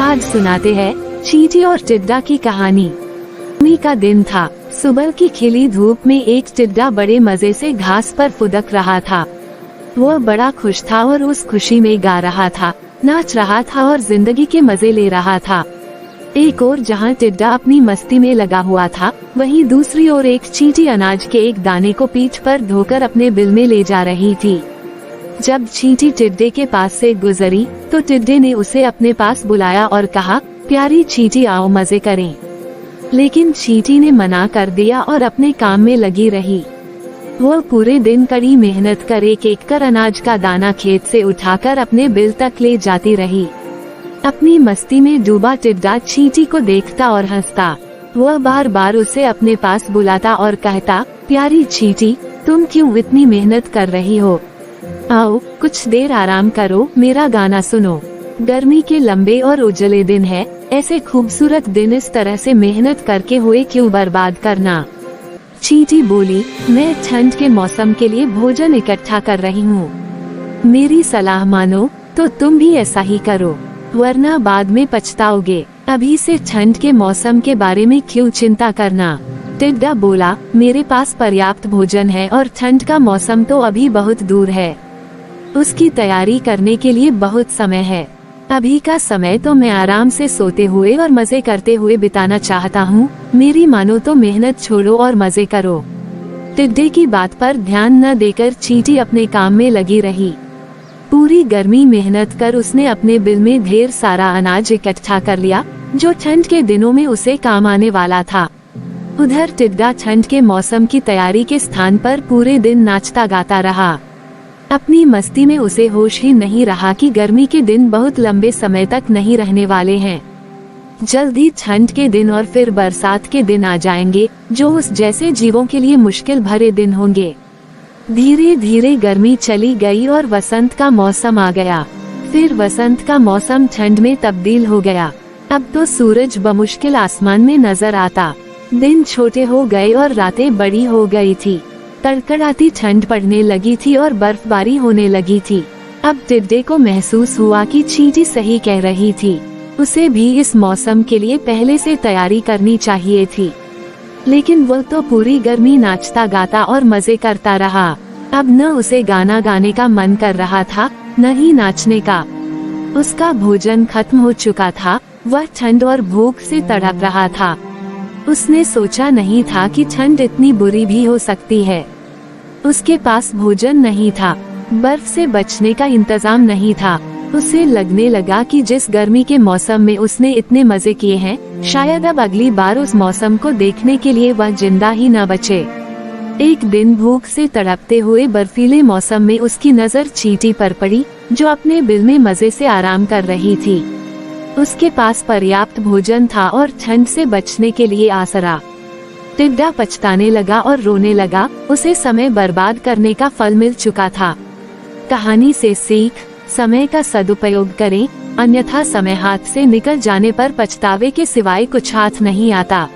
आज सुनाते हैं चींटी और टिड्डा की कहानी। गर्मी का दिन था। सुबह की खिली धूप में एक टिड्डा बड़े मजे से घास पर फुदक रहा था। वह बड़ा खुश था और उस खुशी में गा रहा था, नाच रहा था और जिंदगी के मजे ले रहा था। एक ओर जहाँ टिड्डा अपनी मस्ती में लगा हुआ था, वहीं दूसरी ओर एक चींटी अनाज के एक दाने को पीठ पर धोकर अपने बिल में ले जा रही थी। जब चींटी टिड्डे के पास से गुजरी तो टिड्डे ने उसे अपने पास बुलाया और कहा, प्यारी चींटी आओ मजे करें। लेकिन चींटी ने मना कर दिया और अपने काम में लगी रही। वह पूरे दिन कड़ी मेहनत कर एक कर अनाज का दाना खेत से उठाकर अपने बिल तक ले जाती रही। अपनी मस्ती में डूबा टिड्डा चींटी को देखता और हंसता। वह बार बार उसे अपने पास बुलाता और कहता, प्यारी चींटी तुम क्यों इतनी मेहनत कर रही हो? आओ कुछ देर आराम करो, मेरा गाना सुनो। गर्मी के लंबे और उजले दिन है, ऐसे खूबसूरत दिन इस तरह से मेहनत करके हुए क्यों बर्बाद करना। चींटी बोली, मैं ठंड के मौसम के लिए भोजन इकट्ठा कर रही हूँ। मेरी सलाह मानो तो तुम भी ऐसा ही करो, वरना बाद में पछताओगे। अभी से ठंड के मौसम के बारे में क्यों चिंता करना। टिड्डा बोला, मेरे पास पर्याप्त भोजन है और ठंड का मौसम तो अभी बहुत दूर है। उसकी तैयारी करने के लिए बहुत समय है। अभी का समय तो मैं आराम से सोते हुए और मजे करते हुए बिताना चाहता हूँ। मेरी मानो तो मेहनत छोड़ो और मजे करो। टिड्डे की बात पर ध्यान न देकर चींटी अपने काम में लगी रही। पूरी गर्मी मेहनत कर उसने अपने बिल में ढेर सारा अनाज इकट्ठा कर लिया, जो ठंड के दिनों में उसे काम आने वाला था। उधर टिड्डा ठंड के मौसम की तैयारी के स्थान पर पूरे दिन नाचता गाता रहा। अपनी मस्ती में उसे होश ही नहीं रहा कि गर्मी के दिन बहुत लंबे समय तक नहीं रहने वाले हैं। जल्दी ठंड के दिन और फिर बरसात के दिन आ जाएंगे, जो उस जैसे जीवों के लिए मुश्किल भरे दिन होंगे। धीरे धीरे गर्मी चली गई और वसंत का मौसम आ गया। फिर वसंत का मौसम ठंड में तब्दील हो गया। अब तो सूरज बमुश्किल आसमान में नजर आता। दिन छोटे हो गए और रातें बड़ी हो गई थी। कड़कड़ाती ठंड पड़ने लगी थी और बर्फबारी होने लगी थी। अब टिड्डे को महसूस हुआ कि चींटी सही कह रही थी। उसे भी इस मौसम के लिए पहले से तैयारी करनी चाहिए थी। लेकिन वो तो पूरी गर्मी नाचता गाता और मजे करता रहा। अब न उसे गाना गाने का मन कर रहा था, न ही नाचने का। उसका भोजन खत्म हो चुका था। वह ठंड और भूख से तड़प रहा था। उसने सोचा नहीं था कि ठंड इतनी बुरी भी हो सकती है। उसके पास भोजन नहीं था, बर्फ से बचने का इंतजाम नहीं था। उसे लगने लगा कि जिस गर्मी के मौसम में उसने इतने मजे किए हैं, शायद अब अगली बार उस मौसम को देखने के लिए वह जिंदा ही न बचे। एक दिन भूख से तड़पते हुए बर्फीले मौसम में उसकी नजर चींटी पर पड़ी, जो अपने बिल में मजे से आराम कर रही थी। उसके पास पर्याप्त भोजन था और ठंड से बचने के लिए आसरा। टिड्डा पछताने लगा और रोने लगा। उसे समय बर्बाद करने का फल मिल चुका था। कहानी से सीख, समय का सदुपयोग करें, अन्यथा समय हाथ से निकल जाने पर पछतावे के सिवाय कुछ हाथ नहीं आता।